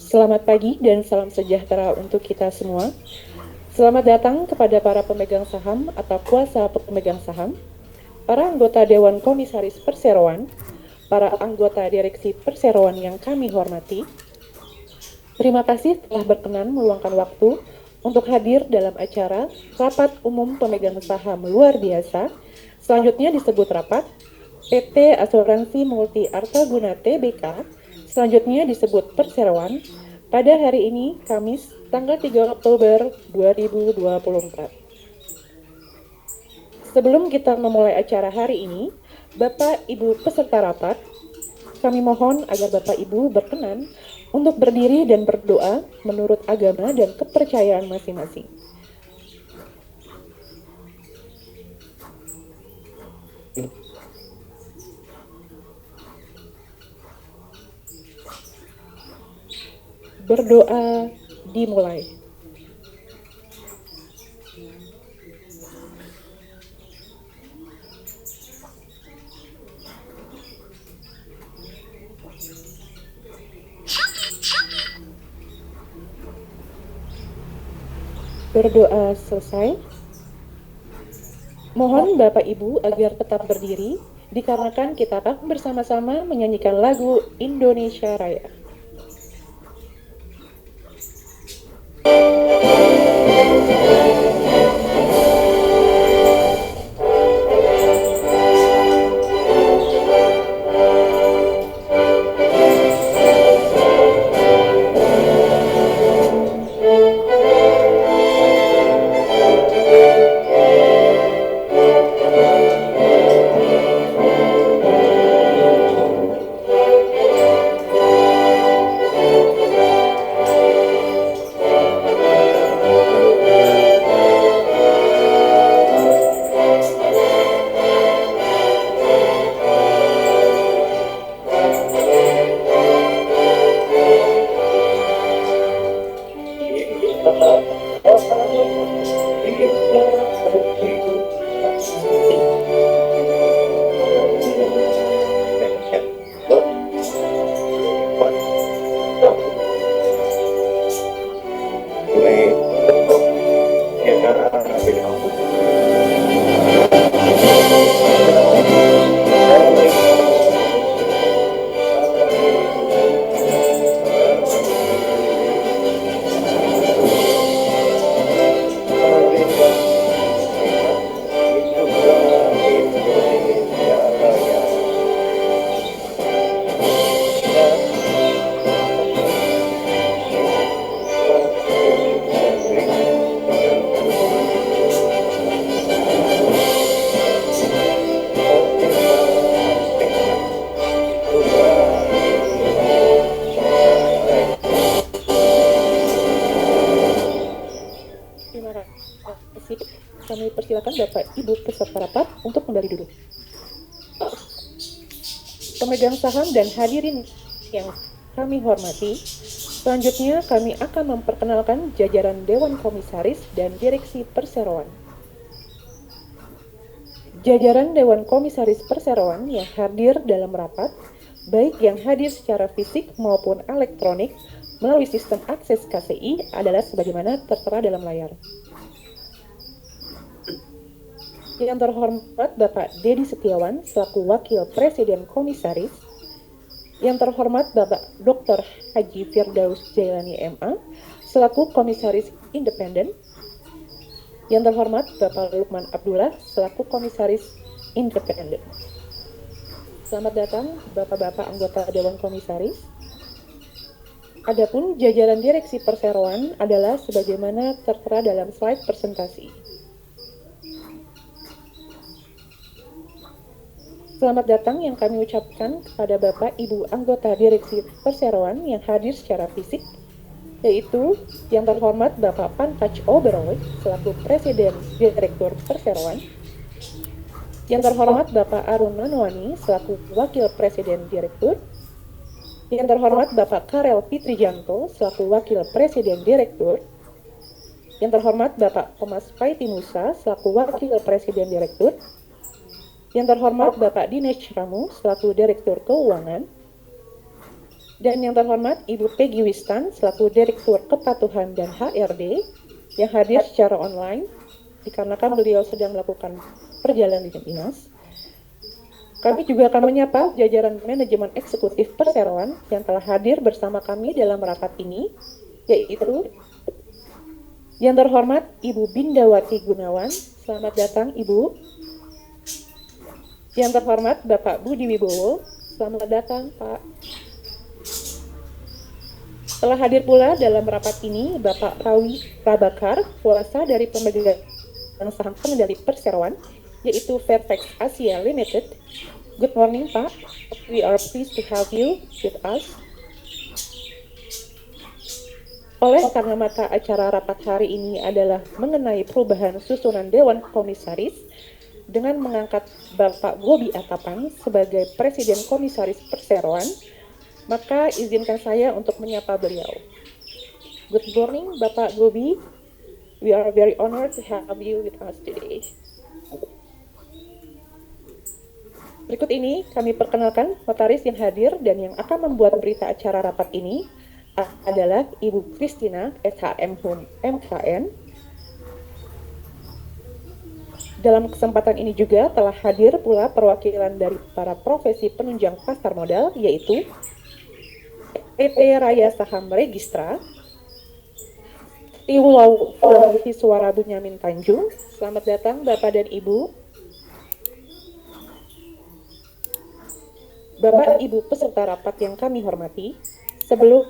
Selamat pagi dan salam sejahtera untuk kita semua. Selamat datang kepada para pemegang saham atau kuasa pemegang saham, para anggota Dewan Komisaris Perseroan, para anggota Direksi Perseroan yang kami hormati. Terima kasih telah berkenan meluangkan waktu untuk hadir dalam acara Rapat Umum Pemegang Saham Luar Biasa, selanjutnya disebut Rapat PT Asuransi Multi Artaguna Tbk, selanjutnya disebut Perseroan, pada hari ini, Kamis, tanggal 3 Oktober 2024. Sebelum kita memulai acara hari ini, Bapak Ibu peserta rapat, kami mohon agar Bapak Ibu berkenan untuk berdiri dan berdoa menurut agama dan kepercayaan masing-masing. Berdoa dimulai. Berdoa selesai. Mohon Bapak Ibu agar tetap berdiri, dikarenakan kita akan bersama-sama menyanyikan lagu Indonesia Raya. Kami persilakan Bapak Ibu peserta rapat untuk kembali duduk. Pemegang saham dan hadirin yang kami hormati, selanjutnya kami akan memperkenalkan jajaran Dewan Komisaris dan Direksi Perseroan. Jajaran Dewan Komisaris Perseroan yang hadir dalam rapat, baik yang hadir secara fisik maupun elektronik melalui sistem akses KCI adalah sebagaimana tertera dalam layar. Yang terhormat Bapak Dedi Setiawan selaku Wakil Presiden Komisaris, yang terhormat Bapak Dr. Haji Firdaus Jailani MA selaku Komisaris Independen, yang terhormat Bapak Lukman Abdullah selaku Komisaris Independen. Selamat datang Bapak-Bapak anggota Dewan Komisaris. Adapun jajaran Direksi Perseroan adalah sebagaimana tertera dalam slide presentasi. Selamat datang yang kami ucapkan kepada Bapak Ibu anggota Direksi Perseroan yang hadir secara fisik, yaitu yang terhormat Bapak Pankaj Oberoi selaku Presiden Direktur Perseroan, yang terhormat Bapak Arun Manwani selaku Wakil Presiden Direktur, yang terhormat Bapak Karel Fitrijanto selaku Wakil Presiden Direktur, yang terhormat Bapak Thomas Paitinusa selaku Wakil Presiden Direktur, yang terhormat Bapak Dinesh Ramu selaku Direktur Keuangan, Dan yang terhormat Ibu Peggy Wistan selaku Direktur Kepatuhan dan HRD yang hadir secara online dikarenakan beliau sedang melakukan perjalanan dinas. Kami juga akan menyapa jajaran manajemen eksekutif perseroan yang telah hadir bersama kami dalam rapat ini, yaitu yang terhormat Ibu Bindawati Gunawan, selamat datang Ibu. Yang terhormat Bapak Budi Wibowo, selamat datang Pak. Telah hadir pula dalam rapat ini Bapak Rawi Prabakar, kuasa dari pemegang saham pengendali perseroan, yaitu Fairfax Asia Limited. Good morning Pak, we are pleased to have you with us. Oleh karena mata acara rapat hari ini adalah mengenai perubahan susunan Dewan Komisaris dengan mengangkat Bapak Bobi Atapan sebagai Presiden Komisaris Perseroan, maka izinkan saya untuk menyapa beliau. Good morning Bapak Bobi, we are very honored to have you with us today. Berikut ini kami perkenalkan notaris yang hadir dan yang akan membuat berita acara rapat ini adalah Ibu Christina SHM Hum MKN. Dalam kesempatan ini juga telah hadir pula perwakilan dari para profesi penunjang pasar modal, yaitu PT Raya Saham Registra, Tiwulau Sulawesi Suara Bunyamin Tanjung. Selamat datang Bapak dan Ibu. Bapak Ibu peserta rapat yang kami hormati, sebelum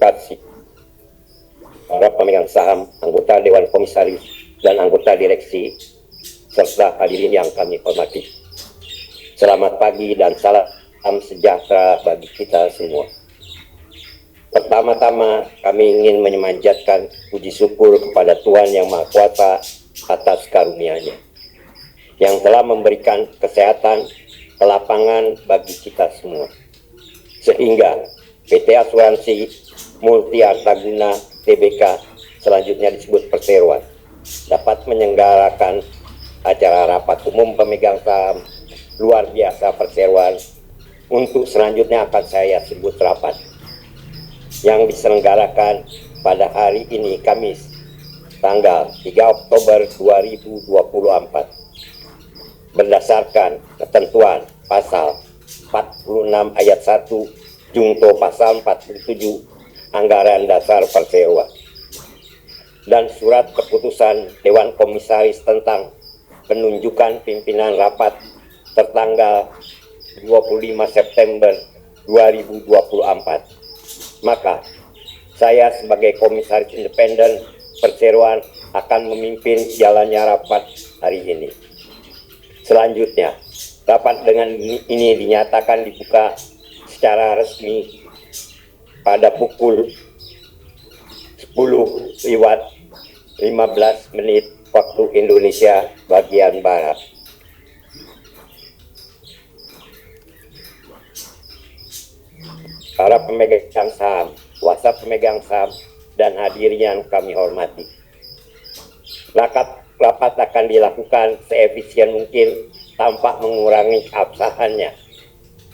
kasih para pemegang saham, anggota Dewan Komisaris, dan anggota direksi, serta hadirin yang kami hormati. Selamat pagi dan salam sejahtera bagi kita semua. Pertama-tama kami ingin menyemanjatkan puji syukur kepada Tuhan Yang Maha Kuasa atas karunia-Nya yang telah memberikan kesehatan, kelapangan bagi kita semua, sehingga PT Asuransi Multi Artaguna Tbk, selanjutnya disebut Perseroan, dapat menyelenggarakan acara rapat umum pemegang saham luar biasa Perseroan untuk selanjutnya akan saya sebut rapat yang diselenggarakan pada hari ini Kamis tanggal 3 Oktober 2024 berdasarkan ketentuan pasal 46 ayat 1 Junto pasal 47 Anggaran Dasar Perseroan dan surat keputusan Dewan Komisaris tentang penunjukan pimpinan rapat tertanggal 25 September 2024. Maka saya sebagai Komisaris Independen Perseroan akan memimpin jalannya rapat hari ini. Selanjutnya, rapat dengan ini dinyatakan dibuka secara resmi pada pukul 10:15 waktu Indonesia bagian Barat. Para pemegang saham, kuasa pemegang saham, dan hadirin yang kami hormati. Rapat akan dilakukan seefisien mungkin tanpa mengurangi keabsahannya.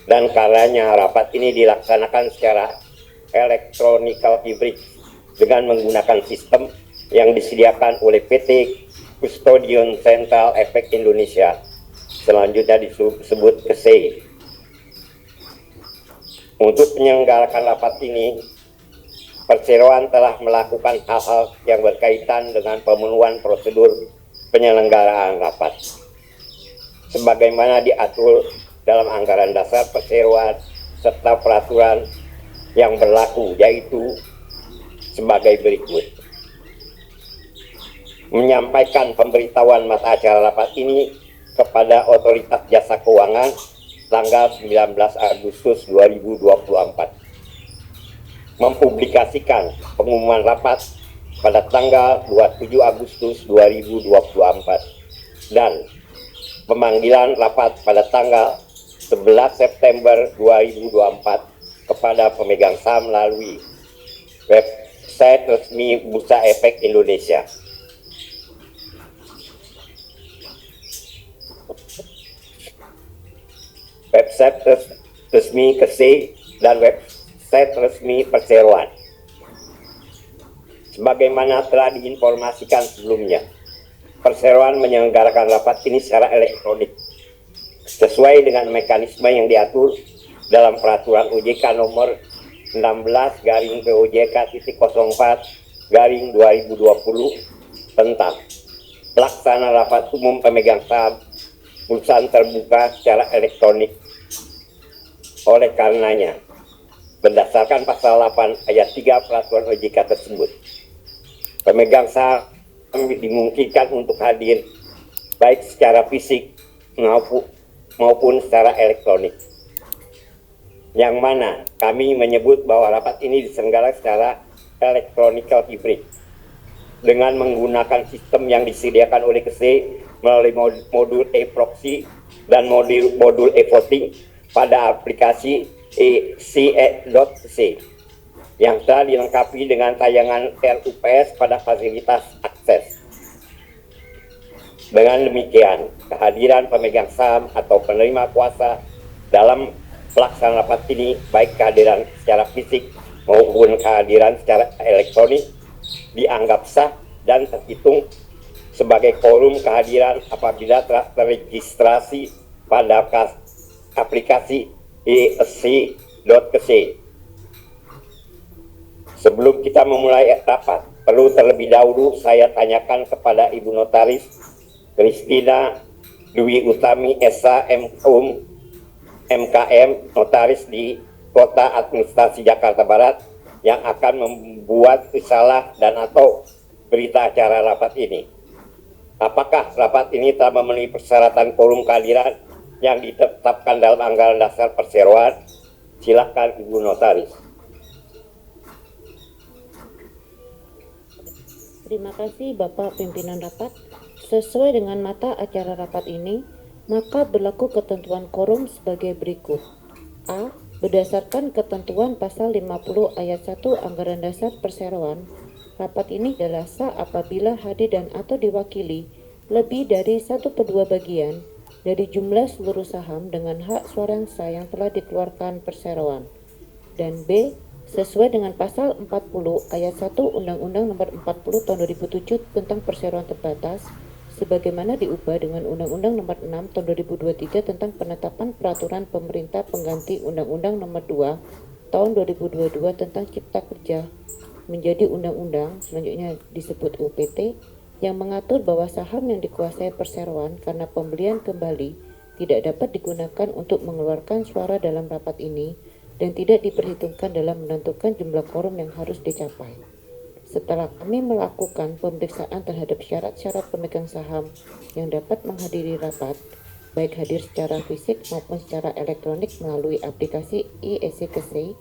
Dan karenanya rapat ini dilaksanakan secara elektronikal hybrid dengan menggunakan sistem yang disediakan oleh PT Custodian Central Efek Indonesia, selanjutnya disebut KSEI. Untuk menyelenggarakan rapat ini, Perseroan telah melakukan hal-hal yang berkaitan dengan pemenuhan prosedur penyelenggaraan rapat sebagaimana diatur dalam anggaran dasar Perseroan serta peraturan yang berlaku, yaitu sebagai berikut. Menyampaikan pemberitahuan mata acara rapat ini kepada Otoritas Jasa Keuangan tanggal 19 Agustus 2024. Mempublikasikan pengumuman rapat pada tanggal 27 Agustus 2024 dan pemanggilan rapat pada tanggal 11 September 2024 kepada pemegang saham melalui website resmi Bursa Efek Indonesia. Website resmi KSEI dan website resmi Perseroan. Sebagaimana telah diinformasikan sebelumnya, Perseroan menyelenggarakan rapat ini secara elektronik sesuai dengan mekanisme yang diatur dalam peraturan OJK nomor 16/POJK.04/2020 tentang pelaksana rapat umum pemegang saham perusahaan terbuka secara elektronik. Oleh karenanya, berdasarkan pasal 8 ayat 3 peraturan OJK tersebut, pemegang saham dimungkinkan untuk hadir baik secara fisik maupun secara elektronik. Yang mana kami menyebut bahwa rapat ini diselenggarakan secara elektronikal hybrid dengan menggunakan sistem yang disediakan oleh KSEI melalui modul e-proxy dan modul e-voting pada aplikasi ec.c yang telah dilengkapi dengan tayangan RUPS pada fasilitas akses. Dengan demikian, kehadiran pemegang saham atau penerima kuasa dalam pelaksanaan rapat ini, baik kehadiran secara fisik maupun kehadiran secara elektronik, dianggap sah dan terhitung sebagai quorum kehadiran apabila telah terregistrasi pada aplikasi ec.c. Sebelum kita memulai rapat, perlu terlebih dahulu saya tanyakan kepada Ibu Notaris Christina Dwi Utami SH MKM, Notaris di Kota Administrasi Jakarta Barat, yang akan membuat risalah dan atau berita acara rapat ini. Apakah rapat ini telah memenuhi persyaratan quorum kehadiran yang ditetapkan dalam anggaran dasar perseroan? Silakan Ibu Notaris. Terima kasih Bapak Pimpinan Rapat. Sesuai dengan mata acara rapat ini, maka berlaku ketentuan quorum sebagai berikut. A. Berdasarkan ketentuan pasal 50 ayat 1 Anggaran Dasar Perseroan, rapat ini adalah sah apabila hadir dan atau diwakili lebih dari 1/2 bagian dari jumlah seluruh saham dengan hak suara yang sah yang telah dikeluarkan perseroan. Dan B. Sesuai dengan pasal 40 ayat 1 Undang-Undang Nomor 40 Tahun 2007 tentang Perseroan Terbatas, sebagaimana diubah dengan Undang-Undang Nomor 6 Tahun 2023 tentang penetapan peraturan pemerintah pengganti Undang-Undang Nomor 2 Tahun 2022 tentang Cipta Kerja menjadi undang-undang, selanjutnya disebut UPT, yang mengatur bahwa saham yang dikuasai perseroan karena pembelian kembali tidak dapat digunakan untuk mengeluarkan suara dalam rapat ini dan tidak diperhitungkan dalam menentukan jumlah quorum yang harus dicapai. Setelah kami melakukan pemeriksaan terhadap syarat-syarat pemegang saham yang dapat menghadiri rapat, baik hadir secara fisik maupun secara elektronik melalui aplikasi e-SEKSE,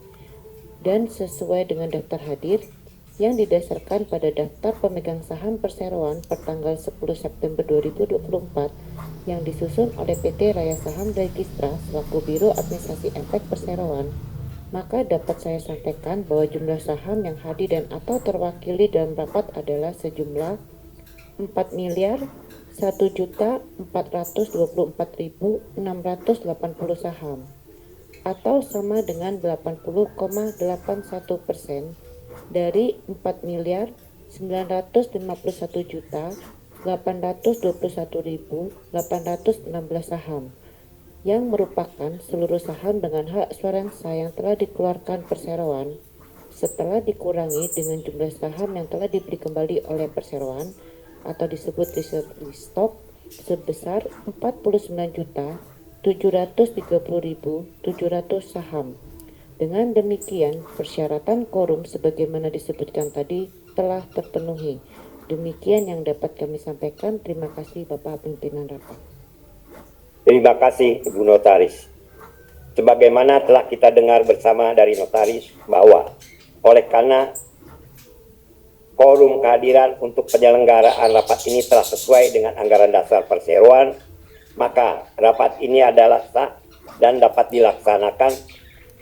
dan sesuai dengan daftar hadir yang didasarkan pada daftar pemegang saham perseroan pertanggal 10 September 2024 yang disusun oleh PT Raya Saham Registra selaku Biro Administrasi Efek Perseroan, maka dapat saya sampaikan bahwa jumlah saham yang hadir dan atau terwakili dalam rapat adalah sejumlah 4.1.424.680 saham atau sama dengan 80,81% dari 4.951.821.816 saham yang merupakan seluruh saham dengan hak suara yang sah yang telah dikeluarkan perseroan setelah dikurangi dengan jumlah saham yang telah dibeli kembali oleh perseroan atau disebut reserve stock sebesar 49.730.700 saham. Dengan demikian, persyaratan quorum sebagaimana disebutkan tadi telah terpenuhi. Demikian yang dapat kami sampaikan. Terima kasih Bapak Pimpinan Rapat. Terima kasih Ibu Notaris. Sebagaimana telah kita dengar bersama dari Notaris bahwa oleh karena quorum kehadiran untuk penyelenggaraan rapat ini telah sesuai dengan anggaran dasar perseroan, maka rapat ini adalah sah dan dapat dilaksanakan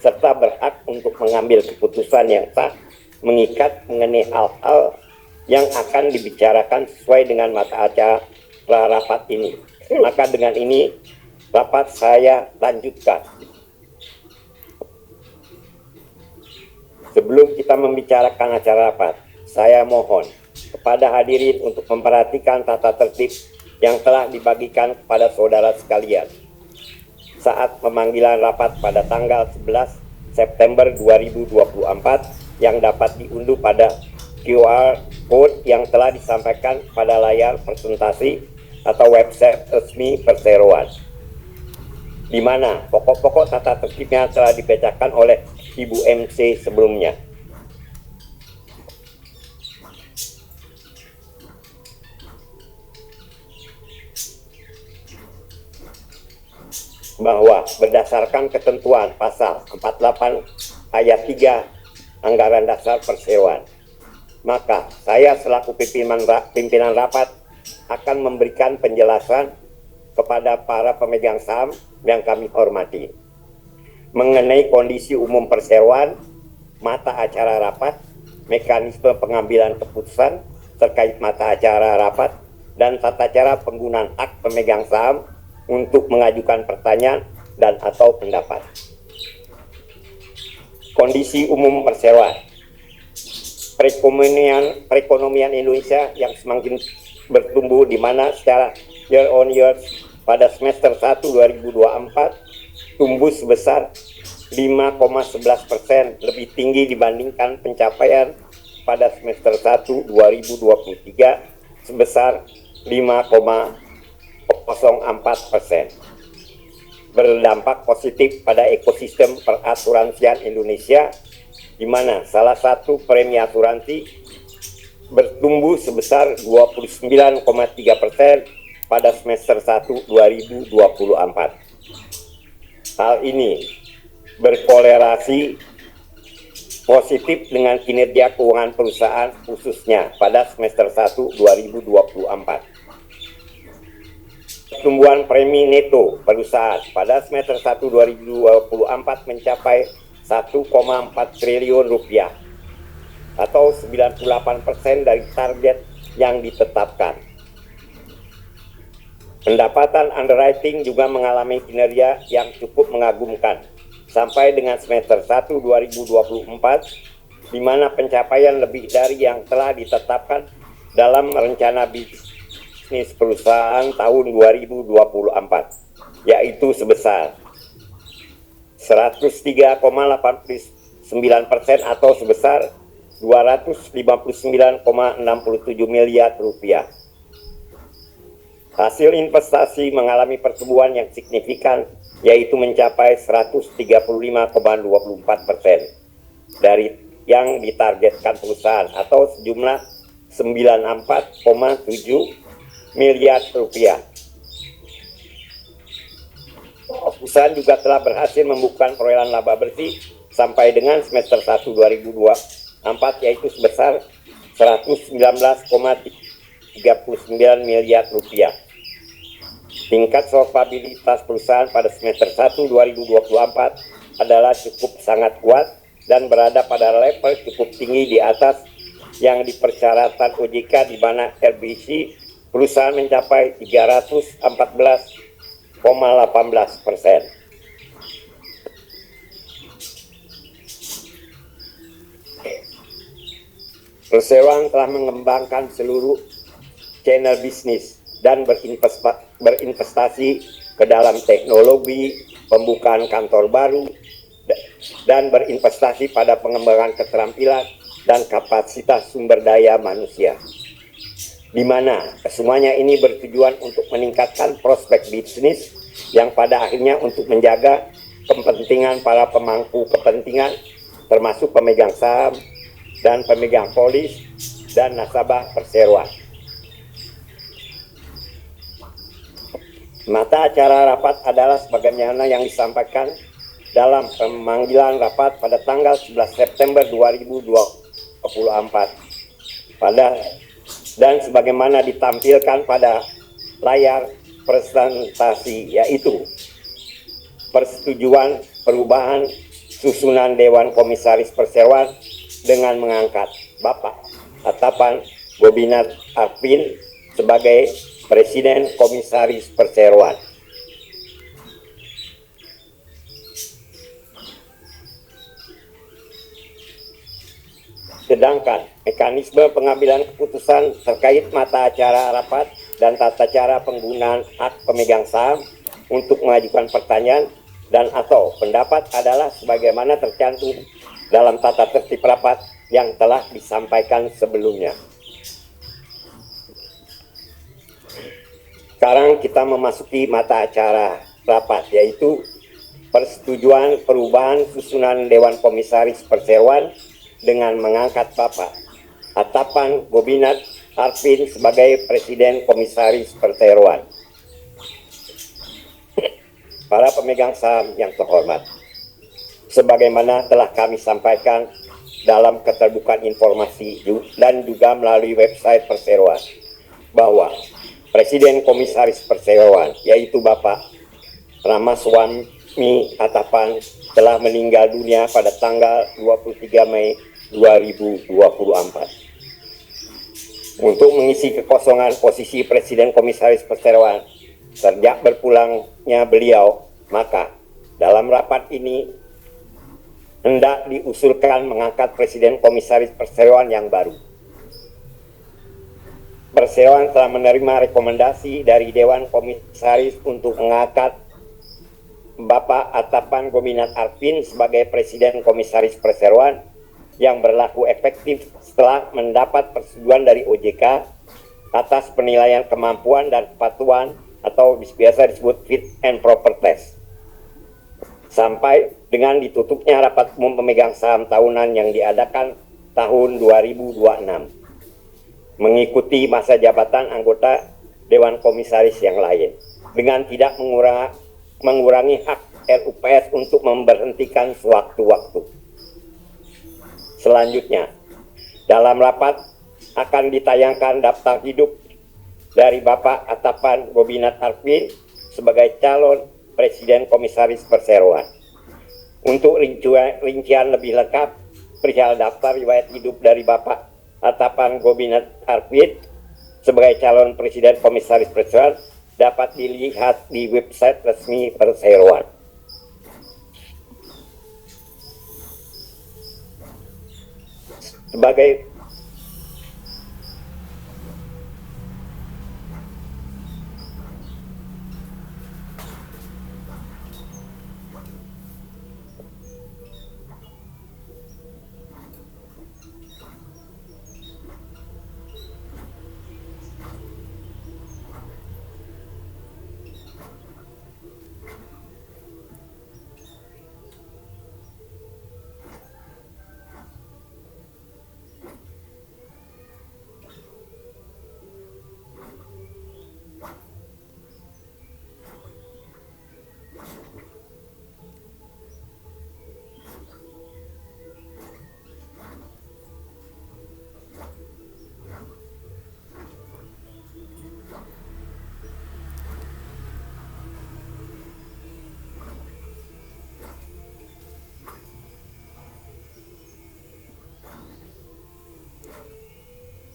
serta berhak untuk mengambil keputusan yang sah mengikat mengenai hal-hal yang akan dibicarakan sesuai dengan mata acara rapat ini. Maka dengan ini rapat saya lanjutkan. Sebelum kita membicarakan acara rapat, saya mohon kepada hadirin untuk memperhatikan tata tertib yang telah dibagikan kepada saudara sekalian saat pemanggilan rapat pada tanggal 11 September 2024 yang dapat diunduh pada QR Code yang telah disampaikan pada layar presentasi atau website resmi perseroan, di mana pokok-pokok tata tertibnya telah dibacakan oleh Ibu MC sebelumnya. Bahwa berdasarkan ketentuan pasal 48 ayat 3 Anggaran Dasar Perseroan, maka saya selaku pimpinan rapat akan memberikan penjelasan kepada para pemegang saham yang kami hormati mengenai kondisi umum perseroan, mata acara rapat, mekanisme pengambilan keputusan terkait mata acara rapat, dan tata cara penggunaan hak pemegang saham untuk mengajukan pertanyaan dan atau pendapat. Kondisi umum perseroan. Perekonomian Indonesia yang semakin bertumbuh, di mana secara year on year pada semester 1 2024 tumbuh sebesar 5,11%, lebih tinggi dibandingkan pencapaian pada semester 1 2023 sebesar 5,04%. Berdampak positif pada ekosistem perasuransian Indonesia, di mana salah satu premi asuransi bertumbuh sebesar 29,3% pada semester 1 2024. Hal ini berkorelasi positif dengan kinerja keuangan perusahaan khususnya pada semester 1 2024. Pertumbuhan premi neto perusahaan pada semester 1 2024 mencapai 1,4 triliun rupiah atau 98% dari target yang ditetapkan. Pendapatan underwriting juga mengalami kinerja yang cukup mengagumkan sampai dengan semester 1 2024, di mana pencapaian lebih dari yang telah ditetapkan dalam rencana bisnis perusahaan tahun 2024, yaitu sebesar 103,89% atau sebesar 259,67 miliar rupiah. Hasil investasi mengalami pertumbuhan yang signifikan, yaitu mencapai 135,24% dari yang ditargetkan perusahaan atau sejumlah 94,7 miliar rupiah. Perusahaan juga telah berhasil membuka perolehan laba bersih sampai dengan semester 1 2024, yaitu sebesar 119,39 miliar rupiah. Tingkat solvabilitas perusahaan pada semester 1 2024 adalah cukup sangat kuat dan berada pada level cukup tinggi di atas yang dipersyaratkan OJK, di mana RBC perusahaan mencapai 314,18%. Perseroan telah mengembangkan seluruh channel bisnis dan berinvestasi ke dalam teknologi, pembukaan kantor baru, dan berinvestasi pada pengembangan keterampilan dan kapasitas sumber daya manusia, di mana semuanya ini bertujuan untuk meningkatkan prospek bisnis yang pada akhirnya untuk menjaga kepentingan para pemangku kepentingan, termasuk pemegang saham dan pemegang polis dan nasabah perseroan. Mata acara rapat adalah sebagaimana yang disampaikan dalam pemanggilan rapat pada tanggal 11 September 2024 dan sebagaimana ditampilkan pada layar presentasi, yaitu persetujuan perubahan susunan Dewan Komisaris Perseroan dengan mengangkat Bapak Atapan Gobinat Arfin sebagai Presiden Komisaris Perseroan. Sedangkan mekanisme pengambilan keputusan terkait mata acara rapat dan tata cara penggunaan hak pemegang saham untuk mengajukan pertanyaan dan atau pendapat adalah sebagaimana tercantum dalam tata tertib rapat yang telah disampaikan sebelumnya. Sekarang kita memasuki mata acara rapat, yaitu persetujuan perubahan susunan Dewan Komisaris Perseroan dengan mengangkat Bapak Atapan Gobinat Arfin sebagai Presiden Komisaris Perseroan. Para pemegang saham yang terhormat, sebagaimana telah kami sampaikan dalam keterbukaan informasi dan juga melalui website Perseroan, bahwa Presiden Komisaris Perseroan, yaitu Bapak Ramaswamy Atapan, telah meninggal dunia pada tanggal 23 Mei 2024. Untuk mengisi kekosongan posisi Presiden Komisaris Perseroan sejak berpulangnya beliau, maka dalam rapat ini hendak diusulkan mengangkat Presiden Komisaris Perseroan yang baru. Perseroan telah menerima rekomendasi dari Dewan Komisaris untuk mengangkat Bapak Atapan Gobinat Arfin sebagai Presiden Komisaris Perseroan yang berlaku efektif setelah mendapat persetujuan dari OJK atas penilaian kemampuan dan kepatuhan atau biasa disebut fit and proper test. sampai dengan ditutupnya rapat umum pemegang saham tahunan yang diadakan tahun 2026, mengikuti masa jabatan anggota Dewan Komisaris yang lain, dengan tidak mengurangi hak RUPS untuk memberhentikan sewaktu-waktu. Selanjutnya, dalam rapat akan ditayangkan daftar hidup dari Bapak Atapan Gobinat Arfin sebagai calon Presiden Komisaris Perseroan. Untuk rincian lebih lengkap perihal daftar riwayat hidup dari Bapak Atapan Gobinat Arfin sebagai calon Presiden Komisaris Perseroan dapat dilihat di website resmi Perseroan. Sebagai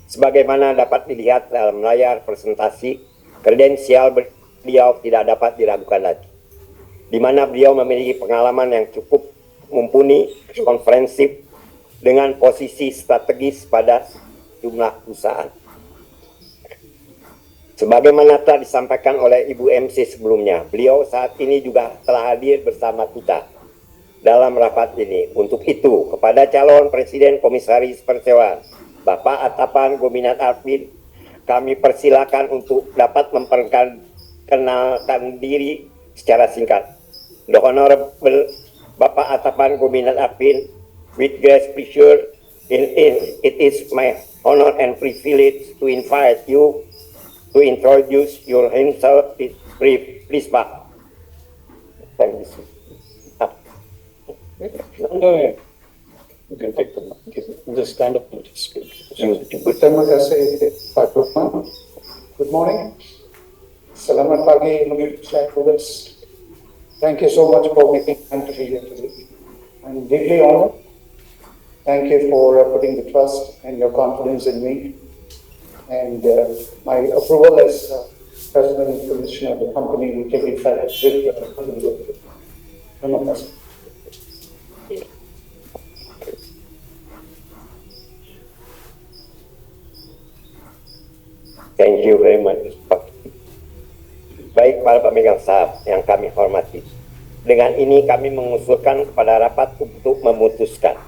sebagaimana dapat dilihat dalam layar presentasi, kredensial beliau tidak dapat diragukan lagi, di mana beliau memiliki pengalaman yang cukup mumpuni, komprehensif, dengan posisi strategis pada jumlah perusahaan. Sebagaimana telah disampaikan oleh Ibu MC sebelumnya, beliau saat ini juga telah hadir bersama kita dalam rapat ini. Untuk itu, kepada calon Presiden Komisaris Perseroan, Bapak Atapan Gobinat Arfin, kami persilakan untuk dapat memperkenalkan diri secara singkat. The Honorable Bapak Atapan Gobinat Arfin, with great pleasure, it is my honor and privilege to invite you to introduce your himself. Please, Pak. Thank you. You can take the mic. Just stand up and just speak. Terima kasih Pak Lukman. Good morning. Selamat pagi, shareholders. Thank you so much for making time to be here today. I'm deeply honored. Thank you for putting the trust and your confidence in me. And my approval as President and Commissioner of the company will take effect with your approval. Terima kasih. Thank you very much, Pak. Baik para pemegang saham yang kami hormati, dengan ini kami mengusulkan kepada rapat untuk memutuskan: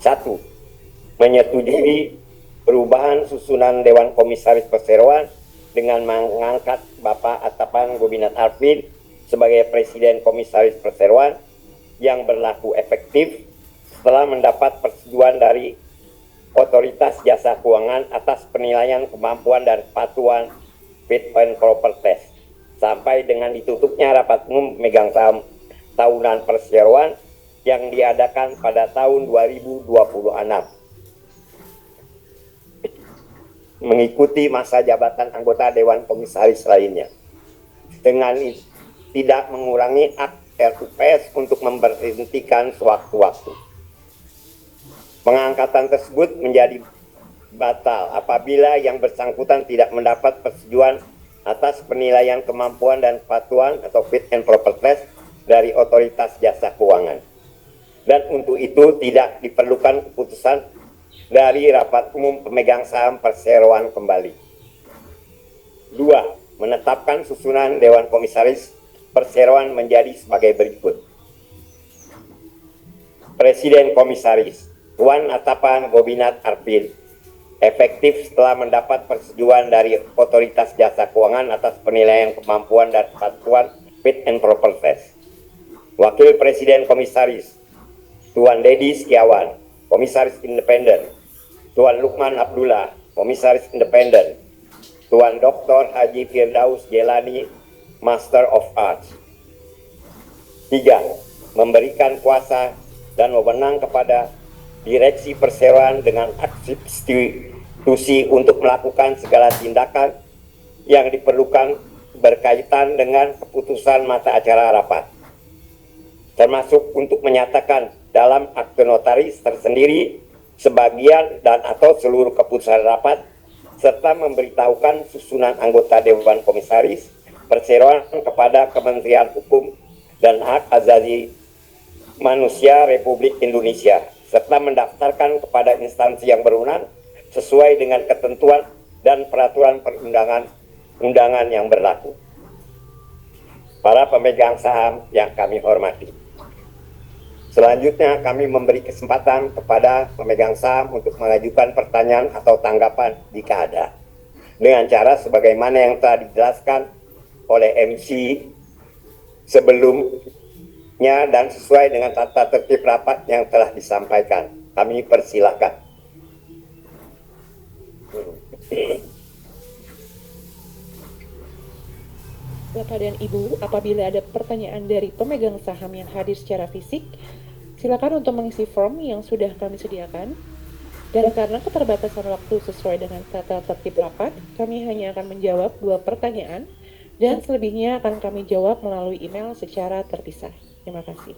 1. Menyetujui perubahan susunan Dewan Komisaris Perseroan dengan mengangkat Bapak Atapan Gobinat Arfin sebagai Presiden Komisaris Perseroan yang berlaku efektif setelah mendapat persetujuan dari Otoritas Jasa Keuangan atas penilaian kemampuan dan kepatuhan fit and proper test, sampai dengan ditutupnya rapat umum pemegang saham tahunan Perseroan yang diadakan pada tahun 2026, mengikuti masa jabatan anggota Dewan Komisaris lainnya, dengan tidak mengurangi hak RUPS untuk memberhentikan sewaktu-waktu. Pengangkatan tersebut menjadi batal apabila yang bersangkutan tidak mendapat persetujuan atas penilaian kemampuan dan kepatuhan atau fit and proper test dari Otoritas Jasa Keuangan. Dan untuk itu tidak diperlukan keputusan dari rapat umum pemegang saham Perseroan kembali. 2. Menetapkan susunan Dewan Komisaris Perseroan menjadi sebagai berikut. Presiden Komisaris Tuan Atapan Gobinat Arfin, efektif setelah mendapat persetujuan dari Otoritas Jasa Keuangan atas penilaian kemampuan dan kepatuhan fit and proper test. Wakil Presiden Komisaris Tuan Dedi Setiawan, Komisaris Independen, Tuan Lukman Abdullah, Komisaris Independen, Tuan Dr. Haji Firdaus Jelani, Master of Arts. 3. Memberikan kuasa dan wewenang kepada Direksi Perseroan dengan hak substitusi untuk melakukan segala tindakan yang diperlukan berkaitan dengan keputusan mata acara rapat, termasuk untuk menyatakan dalam akte notaris tersendiri sebagian dan atau seluruh keputusan rapat, serta memberitahukan susunan anggota Dewan Komisaris Perseroan kepada Kementerian Hukum dan Hak Asasi Manusia Republik Indonesia, serta mendaftarkan kepada instansi yang berwenang sesuai dengan ketentuan dan peraturan perundangan yang berlaku. Para pemegang saham yang kami hormati, selanjutnya kami memberi kesempatan kepada pemegang saham untuk mengajukan pertanyaan atau tanggapan jika ada, dengan cara sebagaimana yang telah dijelaskan oleh MC sebelumnya dan sesuai dengan tata tertib rapat yang telah disampaikan. Kami persilahkan. Bapak dan Ibu, apabila ada pertanyaan dari pemegang saham yang hadir secara fisik, silakan untuk mengisi form yang sudah kami sediakan. Dan karena keterbatasan waktu sesuai dengan tata tertib rapat, kami hanya akan menjawab 2 pertanyaan dan selebihnya akan kami jawab melalui email secara terpisah. Terima kasih.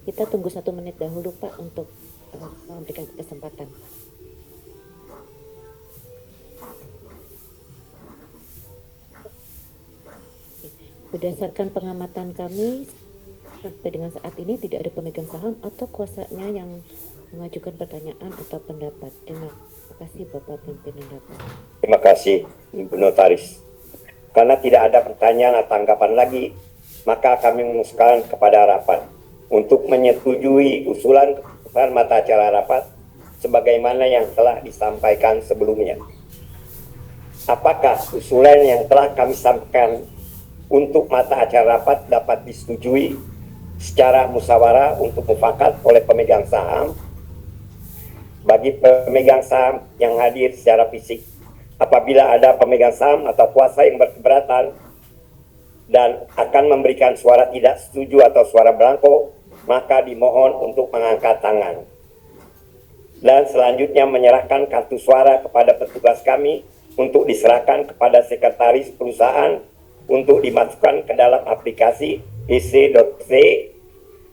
Kita tunggu 1 menit dahulu Pak untuk memberikan kesempatan. Berdasarkan pengamatan kami, sampai dengan saat ini tidak ada pemegang saham atau kuasanya yang mengajukan pertanyaan atau pendapat. Terima kasih Bapak Pimpinan Rapat. Terima kasih Ibu Notaris. Karena tidak ada pertanyaan atau tanggapan lagi, maka kami mengusulkan kepada rapat untuk menyetujui usulan keputusan mata acara rapat sebagaimana yang telah disampaikan sebelumnya. Apakah usulan yang telah kami sampaikan untuk mata acara rapat dapat disetujui secara musyawarah untuk mufakat oleh pemegang saham? Bagi pemegang saham yang hadir secara fisik, apabila ada pemegang saham atau kuasa yang berkeberatan dan akan memberikan suara tidak setuju atau suara blanko, maka dimohon untuk mengangkat tangan. Dan selanjutnya menyerahkan kartu suara kepada petugas kami untuk diserahkan kepada sekretaris perusahaan untuk dimasukkan ke dalam aplikasi ec.c.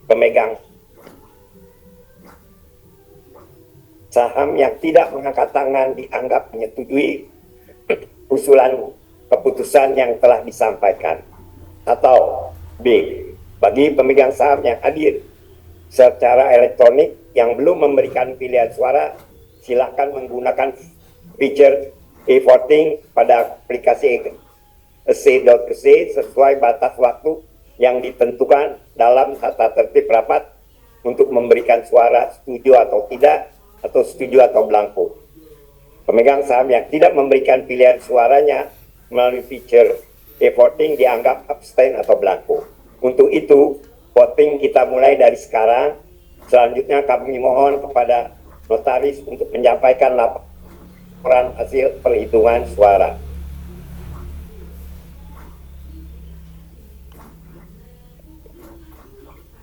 Pemegang saham yang tidak mengangkat tangan dianggap menyetujui usulan keputusan yang telah disampaikan. Atau B, bagi pemegang saham yang hadir secara elektronik yang belum memberikan pilihan suara, silakan menggunakan fitur e-voting pada aplikasi ec.c sesuai batas waktu yang ditentukan dalam tata tertib rapat untuk memberikan suara setuju atau tidak, atau setuju atau blanko. Pemegang saham yang tidak memberikan pilihan suaranya melalui fitur e-voting dianggap abstain atau blanko. Untuk itu, voting kita mulai dari sekarang. Selanjutnya kami mohon kepada notaris untuk menyampaikan laporan hasil perhitungan suara.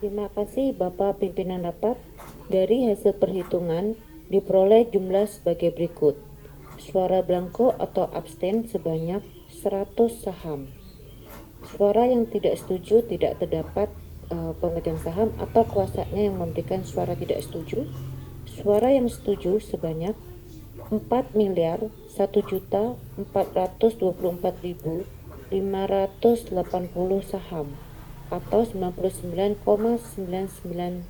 Terima kasih Bapak Pimpinan Rapat. Dari hasil perhitungan diperoleh jumlah sebagai berikut. Suara blanko atau abstain sebanyak 100 saham. Suara yang tidak setuju tidak terdapat pemegang saham atau kuasanya yang memberikan suara tidak setuju. Suara yang setuju sebanyak 4.1.424.580 saham. atau 99,99%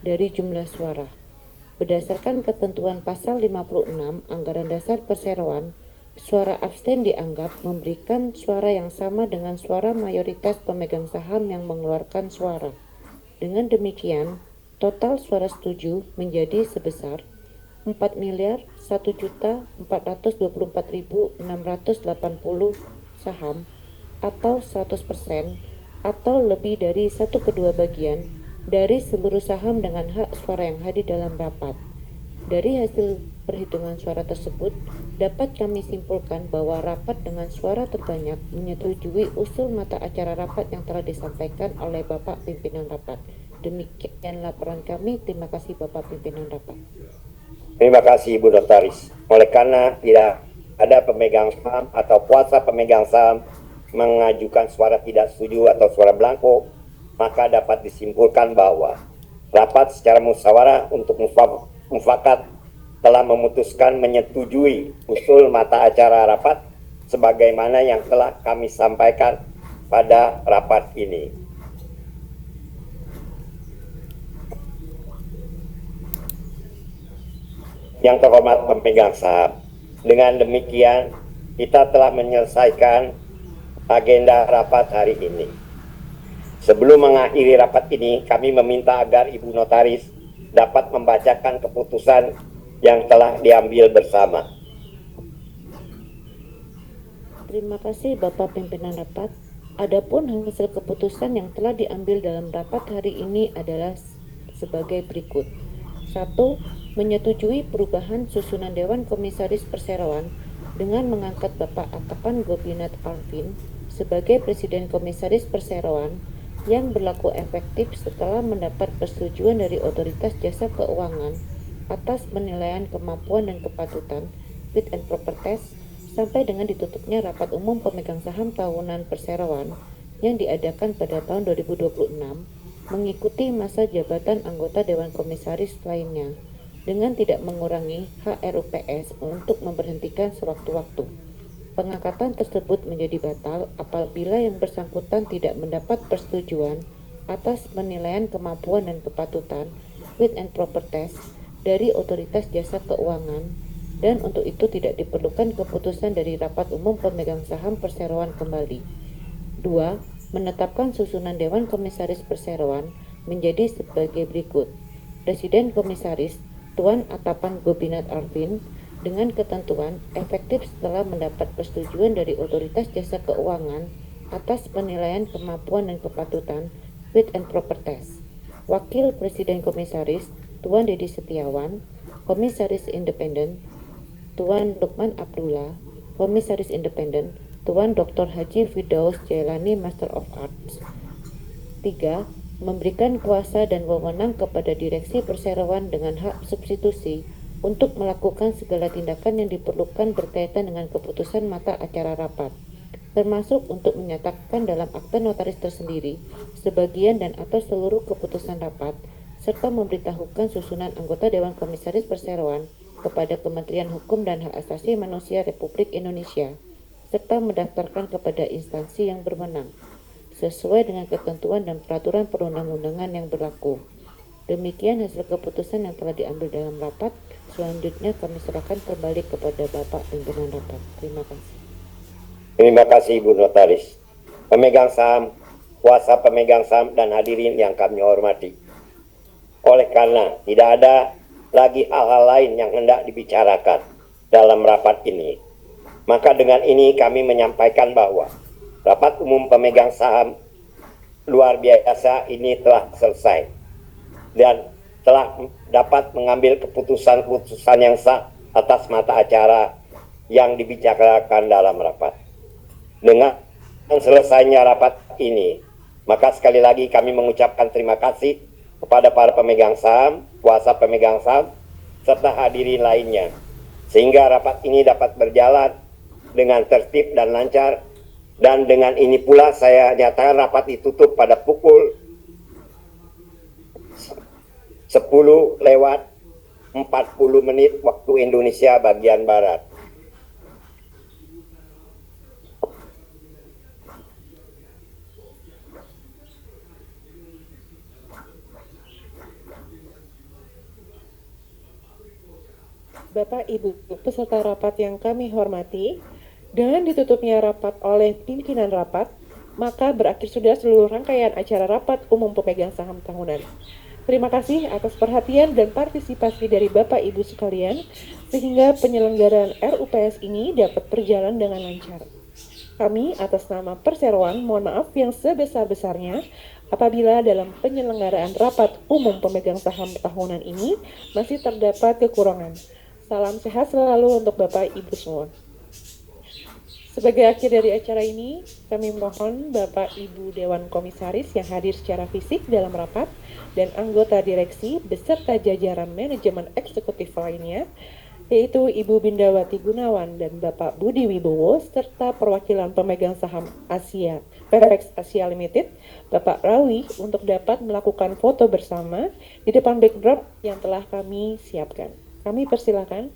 dari jumlah suara. Berdasarkan ketentuan pasal 56 Anggaran Dasar Perseroan, suara abstain dianggap memberikan suara yang sama dengan suara mayoritas pemegang saham yang mengeluarkan suara. Dengan demikian, total suara setuju menjadi sebesar 4.1.424.680 saham atau 100% atau lebih dari 1/2 bagian dari seluruh saham dengan hak suara yang hadir dalam rapat. Dari hasil perhitungan suara tersebut, dapat kami simpulkan bahwa rapat dengan suara terbanyak menyetujui usul mata acara rapat yang telah disampaikan oleh Bapak Pimpinan Rapat. Demikian laporan kami. Terima kasih Bapak Pimpinan Rapat. Terima kasih Ibu Notaris. Oleh karena tidak ada pemegang saham atau kuasa pemegang saham mengajukan suara tidak setuju atau suara blanko, maka dapat disimpulkan bahwa rapat secara musyawarah untuk mufakat telah memutuskan menyetujui usul mata acara rapat sebagaimana yang telah kami sampaikan pada rapat ini. Yang terhormat pemegang saham, dengan demikian kita telah menyelesaikan agenda rapat hari ini. Sebelum mengakhiri rapat ini, kami meminta agar Ibu Notaris dapat membacakan keputusan yang telah diambil bersama. Terima kasih Bapak Pimpinan Rapat. Adapun hasil keputusan yang telah diambil dalam rapat hari ini adalah sebagai berikut. 1. Menyetujui perubahan susunan Dewan Komisaris Perseroan dengan mengangkat Bapak Atapan Gopinath Arfin sebagai Presiden Komisaris Perseroan yang berlaku efektif setelah mendapat persetujuan dari Otoritas Jasa Keuangan atas penilaian kemampuan dan kepatutan fit and proper test sampai dengan ditutupnya rapat umum pemegang saham tahunan Perseroan yang diadakan pada tahun 2026 mengikuti masa jabatan anggota Dewan Komisaris lainnya dengan tidak mengurangi hak RUPS untuk memberhentikan sewaktu-waktu. Pengangkatan tersebut menjadi batal apabila yang bersangkutan tidak mendapat persetujuan atas penilaian kemampuan dan kepatutan fit and proper test dari Otoritas Jasa Keuangan dan untuk itu tidak diperlukan keputusan dari Rapat Umum Pemegang Saham Perseroan kembali. 2. Menetapkan susunan Dewan Komisaris Perseroan menjadi sebagai berikut. Presiden Komisaris Tuan Atapan Gopinath Arfin dengan ketentuan efektif setelah mendapat persetujuan dari Otoritas Jasa Keuangan atas penilaian kemampuan dan kepatutan fit and proper test. Wakil Presiden Komisaris Tuan Dedi Setiawan, Komisaris Independen Tuan Lukman Abdullah, Komisaris Independen Tuan Dr. Haji Firdaus Jailani Master of Arts. 3. Memberikan kuasa dan wewenang kepada Direksi Perseroan dengan hak substitusi untuk melakukan segala tindakan yang diperlukan berkaitan dengan keputusan mata acara rapat, termasuk untuk menyatakan dalam akta notaris tersendiri sebagian dan atau seluruh keputusan rapat, serta memberitahukan susunan anggota Dewan Komisaris Perseroan kepada Kementerian Hukum dan Hak Asasi Manusia Republik Indonesia, serta mendaftarkan kepada instansi yang berwenang, sesuai dengan ketentuan dan peraturan perundang-undangan yang berlaku. Demikian hasil keputusan yang telah diambil dalam rapat. Selanjutnya kami serahkan kembali kepada Bapak Pimpinan Rapat. Terima kasih. Terima kasih Ibu Notaris. Pemegang saham, kuasa pemegang saham dan hadirin yang kami hormati. Oleh karena tidak ada lagi hal-hal lain yang hendak dibicarakan dalam rapat ini, maka dengan ini kami menyampaikan bahwa rapat umum pemegang saham luar biasa ini telah selesai dan telah dapat mengambil keputusan-keputusan yang sah atas mata acara yang dibicarakan dalam rapat. Dengan selesainya rapat ini, maka sekali lagi kami mengucapkan terima kasih kepada para pemegang saham, kuasa pemegang saham, serta hadirin lainnya, sehingga rapat ini dapat berjalan dengan tertib dan lancar. Dan dengan ini pula saya nyatakan rapat ditutup pada pukul 10:40 waktu Indonesia bagian Barat. Bapak Ibu peserta rapat yang kami hormati, dengan ditutupnya rapat oleh pimpinan rapat, maka berakhir sudah seluruh rangkaian acara rapat umum pemegang saham tahunan. Terima kasih atas perhatian dan partisipasi dari Bapak Ibu sekalian, sehingga penyelenggaraan RUPS ini dapat berjalan dengan lancar. Kami atas nama Perseroan mohon maaf yang sebesar-besarnya apabila dalam penyelenggaraan rapat umum pemegang saham tahunan ini masih terdapat kekurangan. Salam sehat selalu untuk Bapak Ibu semua. Sebagai akhir dari acara ini, kami mohon Bapak Ibu Dewan Komisaris yang hadir secara fisik dalam rapat dan anggota direksi beserta jajaran manajemen eksekutif lainnya, yaitu Ibu Bindawati Gunawan dan Bapak Budi Wibowo, serta perwakilan pemegang saham Asia, Perex Asia Limited, Bapak Rawi, untuk dapat melakukan foto bersama di depan backdrop yang telah kami siapkan. Kami persilakan.